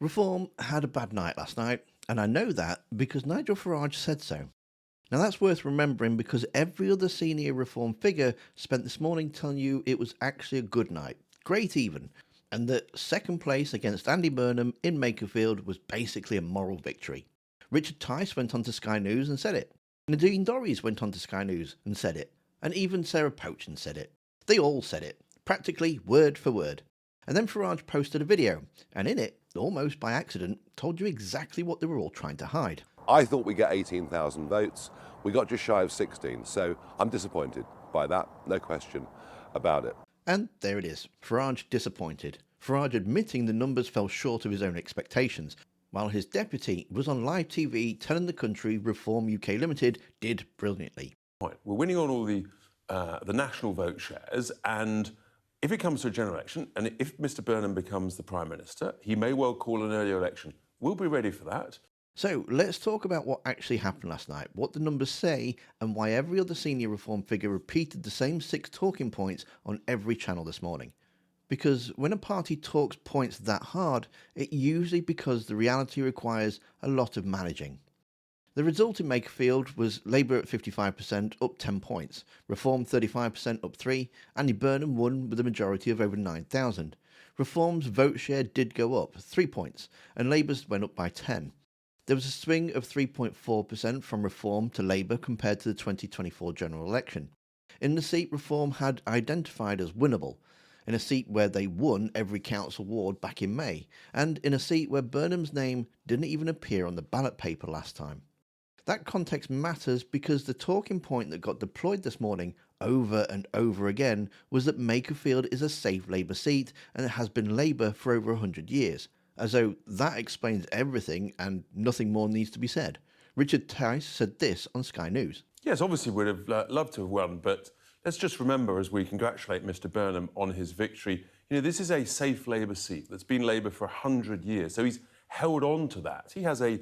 Reform had a bad night last night, and I know that because Nigel Farage said so. Now that's worth remembering because every other senior Reform figure spent this morning telling you it was actually a good night, great even, and that second place against Andy Burnham in Makerfield was basically a moral victory. Richard Tice went on to Sky News and said it. Nadine Dorries went on to Sky News and said it. And even Sarah Poachin said it. They all said it, practically word for word. And then Farage posted a video, and in it, almost by accident, told you exactly what they were all trying to hide. I thought we'd get 18,000 votes. We got just shy of 16, so I'm disappointed by that, no question about it. And there it is, Farage disappointed. Farage admitting the numbers fell short of his own expectations, while his deputy was on live TV telling the country Reform UK Limited did brilliantly. We're winning on all the national vote shares, and if it comes to a general election, and if Mr Burnham becomes the Prime Minister, he may well call an earlier election. We'll be ready for that. So let's talk about what actually happened last night, what the numbers say, and why every other senior Reform figure repeated the same 6 talking points on every channel this morning. Because when a party talks points that hard, it usually because the reality requires a lot of managing. The result in Makerfield was Labour at 55%, up 10 points, Reform 35%, up 3, Andy Burnham won with a majority of over 9,000. Reform's vote share did go up 3 points, and Labour's went up by 10. There was a swing of 3.4% from Reform to Labour compared to the 2024 general election. In the seat Reform had identified as winnable, in a seat where they won every council ward back in May, and in a seat where Burnham's name didn't even appear on the ballot paper last time. That context matters because the talking point that got deployed this morning over and over again was that Makerfield is a safe Labour seat and it has been Labour for over 100 years, as though that explains everything and nothing more needs to be said. Richard Tice said this on Sky News. Yes, obviously we'd have loved to have won, but let's just remember as we congratulate Mr Burnham on his victory, this is a safe Labour seat that's been Labour for 100 years, so he's held on to that. He has a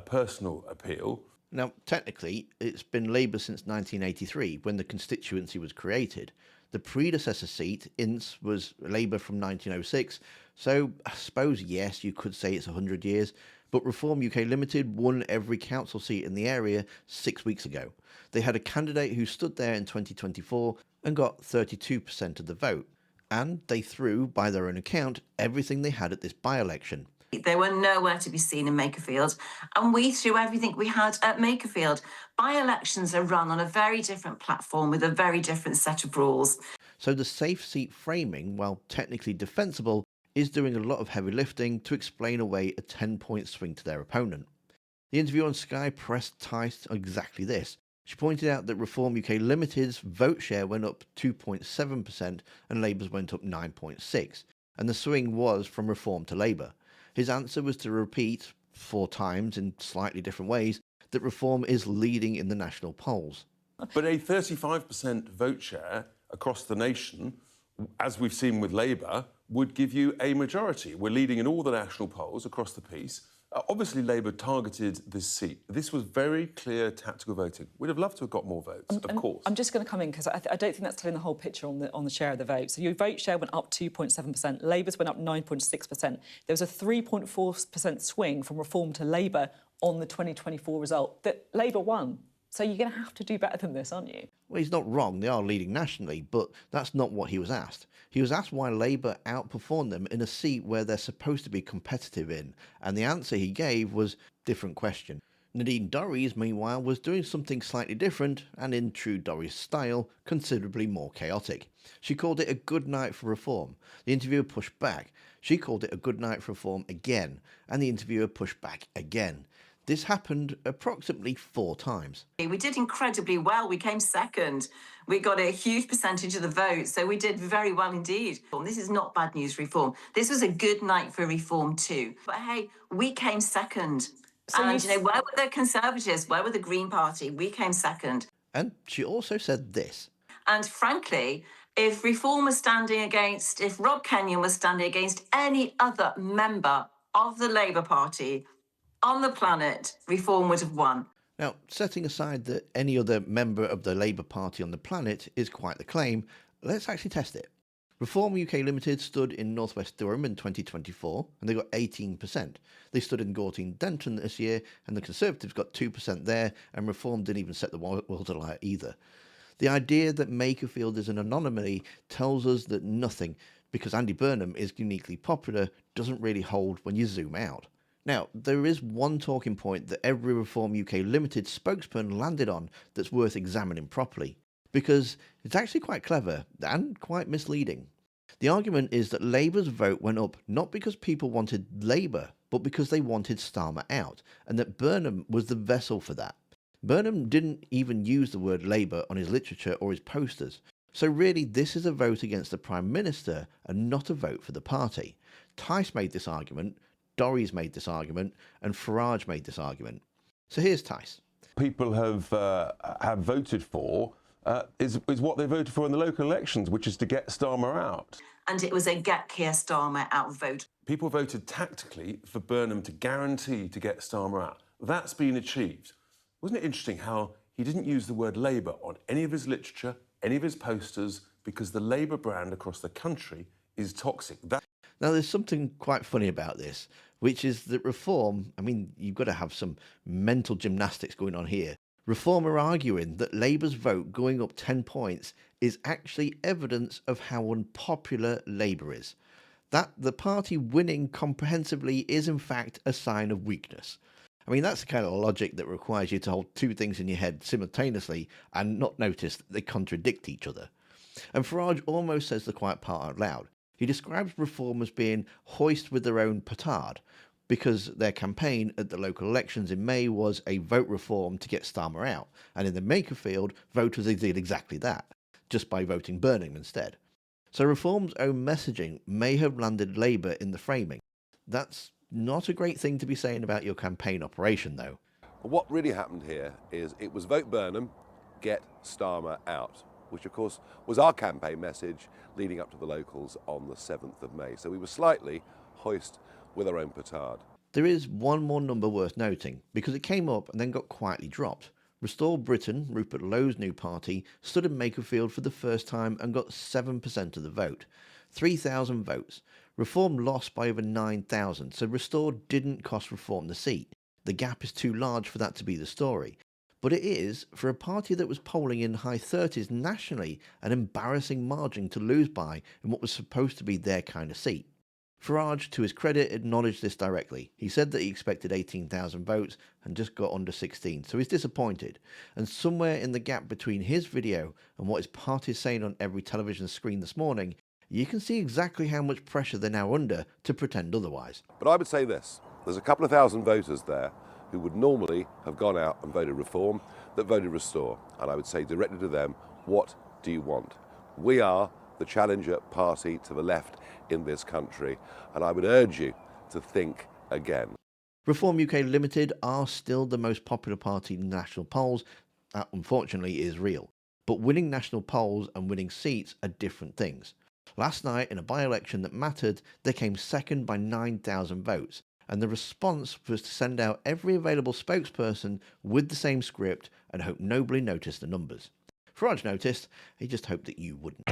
personal appeal. Now, technically, it's been Labour since 1983, when the constituency was created. The predecessor seat, Ince, was Labour from 1906, so I suppose, yes, you could say it's 100 years, but Reform UK Limited won every council seat in the area 6 weeks ago. They had a candidate who stood there in 2024 and got 32% of the vote, and they threw, by their own account, everything they had at this by-election. They were nowhere to be seen in Makerfield, and we threw everything we had at Makerfield. By-elections are run on a very different platform with a very different set of rules. So the safe seat framing, while technically defensible, is doing a lot of heavy lifting to explain away a 10-point swing to their opponent. The interview on Sky pressed Tice exactly this. She pointed out that Reform UK Limited's vote share went up 2.7% and Labour's went up 9.6%, and the swing was from Reform to Labour. His answer was to repeat, 4 times in slightly different ways, that Reform is leading in the national polls. But a 35% vote share across the nation, as we've seen with Labour, would give you a majority. We're leading in all the national polls across the piece. Obviously, Labour targeted this seat. This was very clear tactical voting. We'd have loved to have got more votes, of course. I'm just going to come in because I don't think that's telling the whole picture on the share of the vote. So your vote share went up 2.7%, Labour's went up 9.6%. There was a 3.4% swing from Reform to Labour on the 2024 result that Labour won. So you're going to have to do better than this, aren't you? Well, he's not wrong, they are leading nationally, but that's not what he was asked. He was asked why Labour outperformed them in a seat where they're supposed to be competitive in, and the answer he gave was different question. Nadine Dorries, meanwhile, was doing something slightly different, and in true Dorries style, considerably more chaotic. She called it a good night for Reform. The interviewer pushed back. She called it a good night for Reform again, and the interviewer pushed back again. This happened approximately 4 times. We did incredibly well. We came second. We got a huge percentage of the vote, so we did very well indeed. This is not bad news, Reform. This was a good night for Reform too. But hey, we came second. So and where were the Conservatives? Where were the Green Party? We came second. And she also said this. And frankly, if Reform was standing against, if Rob Kenyon was standing against any other member of the Labour Party on the planet, Reform would have won. Now, setting aside that any other member of the Labour Party on the planet is quite the claim, let's actually test it. Reform UK Limited stood in North West Durham in 2024 and they got 18%. They stood in Gortine Denton this year and the Conservatives got 2% there, and Reform didn't even set the world alight either. The idea that Makerfield is an anomaly tells us that nothing, because Andy Burnham is uniquely popular, doesn't really hold when you zoom out. Now, there is one talking point that every Reform UK Limited spokesperson landed on that's worth examining properly, because it's actually quite clever and quite misleading. The argument is that Labour's vote went up not because people wanted Labour, but because they wanted Starmer out, and that Burnham was the vessel for that. Burnham didn't even use the word Labour on his literature or his posters, so really this is a vote against the Prime Minister and not a vote for the party. Tice made this argument, Dorries made this argument, and Farage made this argument. So here's Tice. People have voted for is what they voted for in the local elections, which is to get Starmer out. And it was a get Keir Starmer out vote. People voted tactically for Burnham to guarantee to get Starmer out. That's been achieved. Wasn't it interesting how he didn't use the word Labour on any of his literature, any of his posters, because the Labour brand across the country is toxic. Now, there's something quite funny about this, which is that Reform, I mean, you've got to have some mental gymnastics going on here. Reform are arguing that Labour's vote going up 10 points is actually evidence of how unpopular Labour is. That the party winning comprehensively is in fact a sign of weakness. I mean, that's the kind of logic that requires you to hold two things in your head simultaneously and not notice that they contradict each other. And Farage almost says the quiet part out loud. He describes Reform as being hoist with their own petard, because their campaign at the local elections in May was a vote Reform to get Starmer out, and in the Makerfield, voters did exactly that, just by voting Burnham instead. So Reform's own messaging may have landed Labour in the framing. That's not a great thing to be saying about your campaign operation, though. What really happened here is it was vote Burnham, get Starmer out, which of course was our campaign message leading up to the locals on the 7th of May. So we were slightly hoist with our own petard. There is one more number worth noting, because it came up and then got quietly dropped. Restore Britain, Rupert Lowe's new party, stood in Makerfield for the first time and got 7% of the vote. 3,000 votes. Reform lost by over 9,000, so Restore didn't cost Reform the seat. The gap is too large for that to be the story. But it is, for a party that was polling in high 30s nationally, an embarrassing margin to lose by in what was supposed to be their kind of seat. Farage, to his credit, acknowledged this directly. He said that he expected 18,000 votes and just got under 16, so he's disappointed. And somewhere in the gap between his video and what his party is saying on every television screen this morning, you can see exactly how much pressure they're now under to pretend otherwise. But I would say this, there's a couple of thousand voters there who would normally have gone out and voted Reform that voted Restore. And I would say directly to them, what do you want? We are the challenger party to the left in this country, and I would urge you to think again. Reform UK Limited are still the most popular party in national polls. That unfortunately is real. But winning national polls and winning seats are different things. Last night, in a by-election that mattered, they came second by 9,000 votes, and the response was to send out every available spokesperson with the same script and hope nobody noticed the numbers. Farage noticed, he just hoped that you wouldn't.